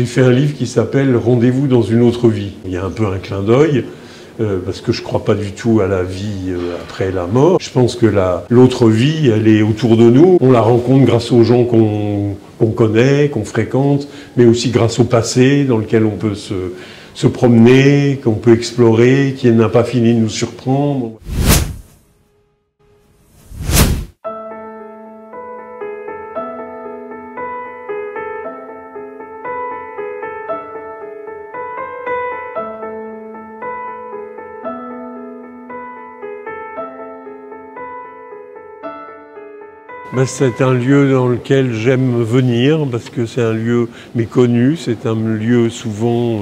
J'ai fait un livre qui s'appelle « Rendez-vous dans une autre vie ». Il y a un peu un clin d'œil, parce que je ne crois pas du tout à la vie après la mort. Je pense que l'autre vie, elle est autour de nous. On la rencontre grâce aux gens qu'on connaît, qu'on fréquente, mais aussi grâce au passé dans lequel on peut se promener, qu'on peut explorer, qui n'a pas fini de nous surprendre. C'est un lieu dans lequel j'aime venir parce que c'est un lieu méconnu, c'est un lieu souvent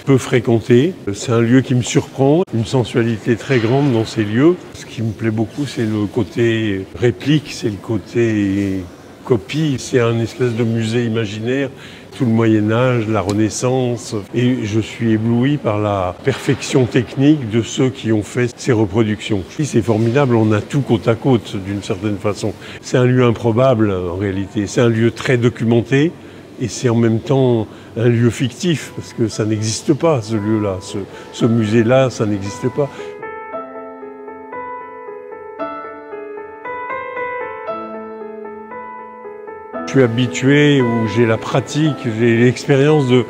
peu fréquenté. C'est un lieu qui me surprend, une sensualité très grande dans ces lieux. Ce qui me plaît beaucoup, c'est le côté réplique, c'est le côté copie. C'est un espèce de musée imaginaire. Tout le Moyen-Âge, la Renaissance, et je suis ébloui par la perfection technique de ceux qui ont fait ces reproductions. C'est formidable, on a tout côte à côte d'une certaine façon. C'est un lieu improbable en réalité, c'est un lieu très documenté et c'est en même temps un lieu fictif parce que ça n'existe pas ce lieu-là, ce musée-là, ça n'existe pas. Je suis habitué, où j'ai la pratique, j'ai l'expérience de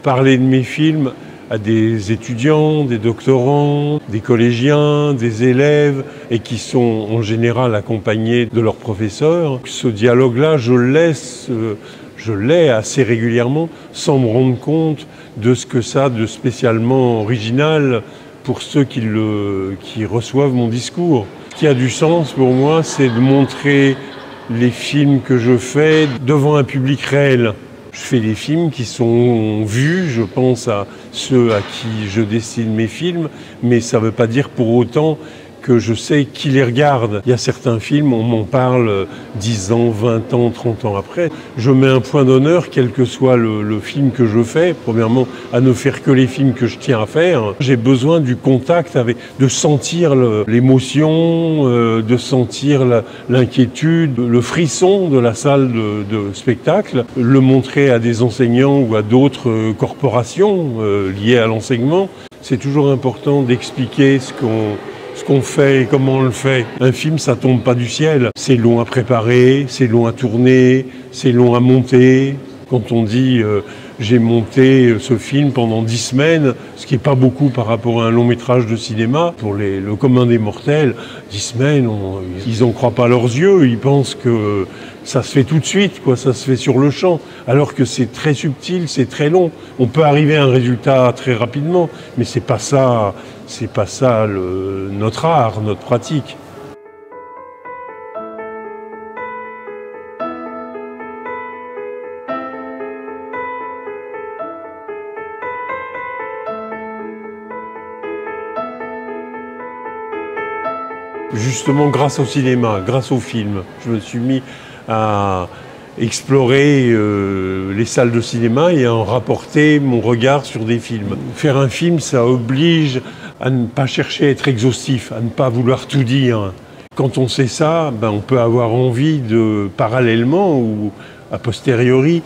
parler de mes films à des étudiants, des doctorants, des collégiens, des élèves, et qui sont en général accompagnés de leurs professeurs. Ce dialogue-là, je l'ai assez régulièrement, sans me rendre compte de ce que ça a de spécialement original pour ceux qui reçoivent mon discours. Ce qui a du sens pour moi, c'est de montrer les films que je fais devant un public réel. Je fais des films qui sont vus, je pense à ceux à qui je destine mes films, mais ça ne veut pas dire pour autant que je sais qui les regarde. Il y a certains films, on m'en parle 10 ans, 20 ans, 30 ans après. Je mets un point d'honneur, quel que soit le film que je fais, premièrement, à ne faire que les films que je tiens à faire. J'ai besoin du contact, de sentir l'émotion, de sentir l'inquiétude, le frisson de la salle de spectacle, le montrer à des enseignants ou à d'autres corporations liées à l'enseignement. C'est toujours important d'expliquer ce qu'on fait et comment on le fait. Un film, ça tombe pas du ciel. C'est long à préparer, c'est long à tourner, c'est long à monter. Quand on dit j'ai monté ce film pendant 10 semaines, ce qui n'est pas beaucoup par rapport à un long métrage de cinéma, pour le commun des mortels, 10 semaines, ils n'en croient pas leurs yeux, ils pensent que ça se fait tout de suite, ça se fait sur le champ, alors que c'est très subtil, c'est très long. On peut arriver à un résultat très rapidement, mais c'est pas ça notre art, notre pratique. Justement, grâce au cinéma, grâce au film, je me suis mis à explorer les salles de cinéma et à en rapporter mon regard sur des films. Faire un film, ça oblige à ne pas chercher à être exhaustif, à ne pas vouloir tout dire. Quand on sait ça, on peut avoir envie parallèlement ou a posteriori,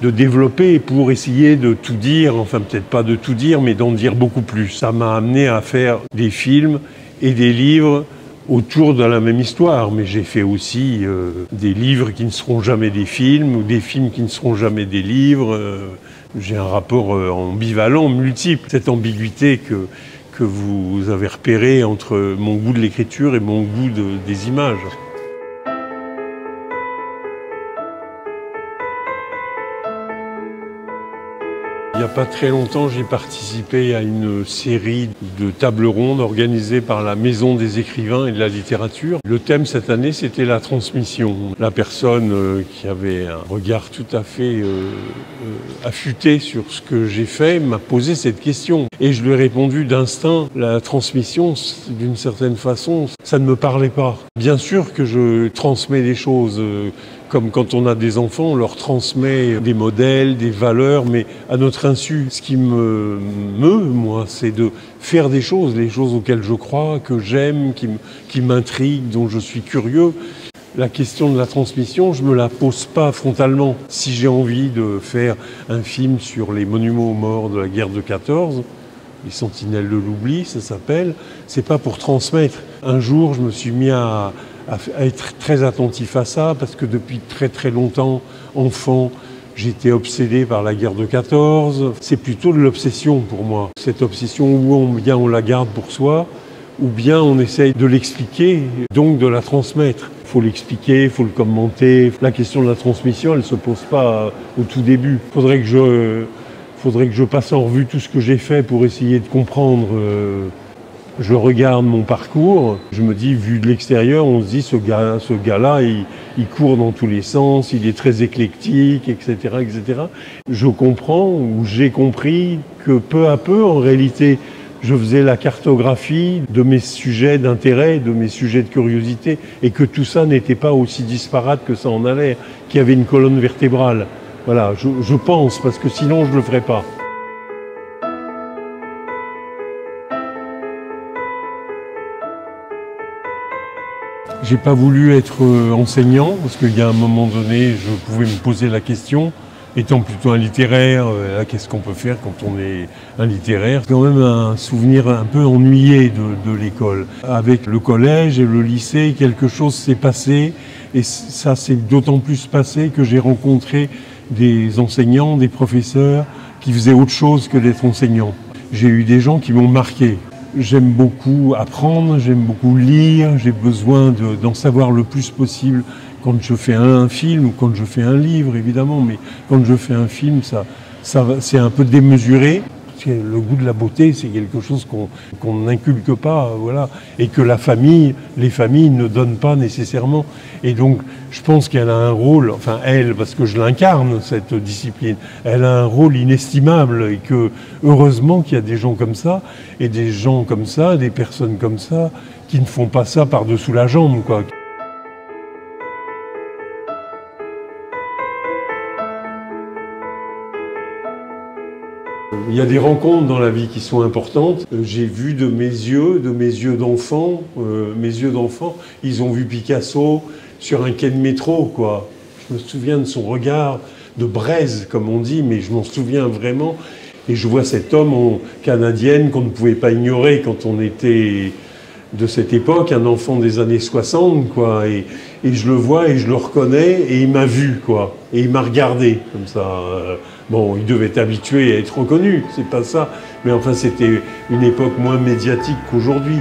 de développer pour essayer de tout dire, enfin peut-être pas de tout dire, mais d'en dire beaucoup plus. Ça m'a amené à faire des films et des livres autour de la même histoire, mais j'ai fait aussi des livres qui ne seront jamais des films, ou des films qui ne seront jamais des livres. J'ai un rapport ambivalent, multiple. Cette ambiguïté que vous avez repérée entre mon goût de l'écriture et mon goût des images. Il n'y a pas très longtemps, j'ai participé à une série de tables rondes organisées par la Maison des écrivains et de la littérature. Le thème cette année, c'était la transmission. La personne qui avait un regard tout à fait affûté sur ce que j'ai fait m'a posé cette question. Et je lui ai répondu d'instinct, la transmission, d'une certaine façon, ça ne me parlait pas. Bien sûr que je transmets des choses. Comme quand on a des enfants, on leur transmet des modèles, des valeurs, mais à notre insu. Ce qui me meut, moi, c'est de faire des choses, les choses auxquelles je crois, que j'aime, qui m'intriguent, dont je suis curieux. La question de la transmission, je ne me la pose pas frontalement. Si j'ai envie de faire un film sur les monuments aux morts de la guerre de 14, les Sentinelles de l'oubli, ça s'appelle, c'est pas pour transmettre. Un jour, je me suis mis à être très attentif à ça, parce que depuis très très longtemps, enfant, j'étais obsédé par la guerre de 14. C'est plutôt de l'obsession pour moi. Cette obsession où bien on la garde pour soi, ou bien on essaye de l'expliquer, donc de la transmettre. Il faut l'expliquer, il faut le commenter. La question de la transmission, elle ne se pose pas au tout début. Il faudrait que je passe en revue tout ce que j'ai fait pour essayer de comprendre. Je regarde mon parcours, je me dis, vu de l'extérieur, on se dit, ce gars-là, il court dans tous les sens, il est très éclectique, etc., etc. Je comprends, ou j'ai compris, que peu à peu, en réalité, je faisais la cartographie de mes sujets d'intérêt, de mes sujets de curiosité, et que tout ça n'était pas aussi disparate que ça en a l'air, qu'il y avait une colonne vertébrale. Voilà, je pense, parce que sinon je ne le ferais pas. J'ai pas voulu être enseignant, parce qu'il y a un moment donné, je pouvais me poser la question, étant plutôt un littéraire, qu'est-ce qu'on peut faire quand on est un littéraire? C'est quand même un souvenir un peu ennuyé de l'école. Avec le collège et le lycée, quelque chose s'est passé, et ça s'est d'autant plus passé que j'ai rencontré des enseignants, des professeurs qui faisaient autre chose que d'être enseignants. J'ai eu des gens qui m'ont marqué. J'aime beaucoup apprendre, j'aime beaucoup lire, j'ai besoin d'en savoir le plus possible quand je fais un film ou quand je fais un livre, évidemment, mais quand je fais un film, c'est un peu démesuré. Le goût de la beauté, c'est quelque chose qu'on n'inculque pas, voilà, et que les familles ne donnent pas nécessairement. Et donc, je pense qu'elle a un rôle, enfin elle, parce que je l'incarne, cette discipline, elle a un rôle inestimable, et que heureusement qu'il y a des gens comme ça, et des gens comme ça, des personnes comme ça, qui ne font pas ça par-dessous la jambe, quoi. Il y a des rencontres dans la vie qui sont importantes. J'ai vu de mes yeux d'enfant, ils ont vu Picasso sur un quai de métro, quoi. Je me souviens de son regard de braise, comme on dit, mais je m'en souviens vraiment. Et je vois cet homme canadienne qu'on ne pouvait pas ignorer quand on était de cette époque, un enfant des années 60, quoi. Et je le vois et je le reconnais, et il m'a vu, quoi. Et il m'a regardé, comme ça. Bon, il devait être habitué à être reconnu, c'est pas ça. Mais enfin, c'était une époque moins médiatique qu'aujourd'hui.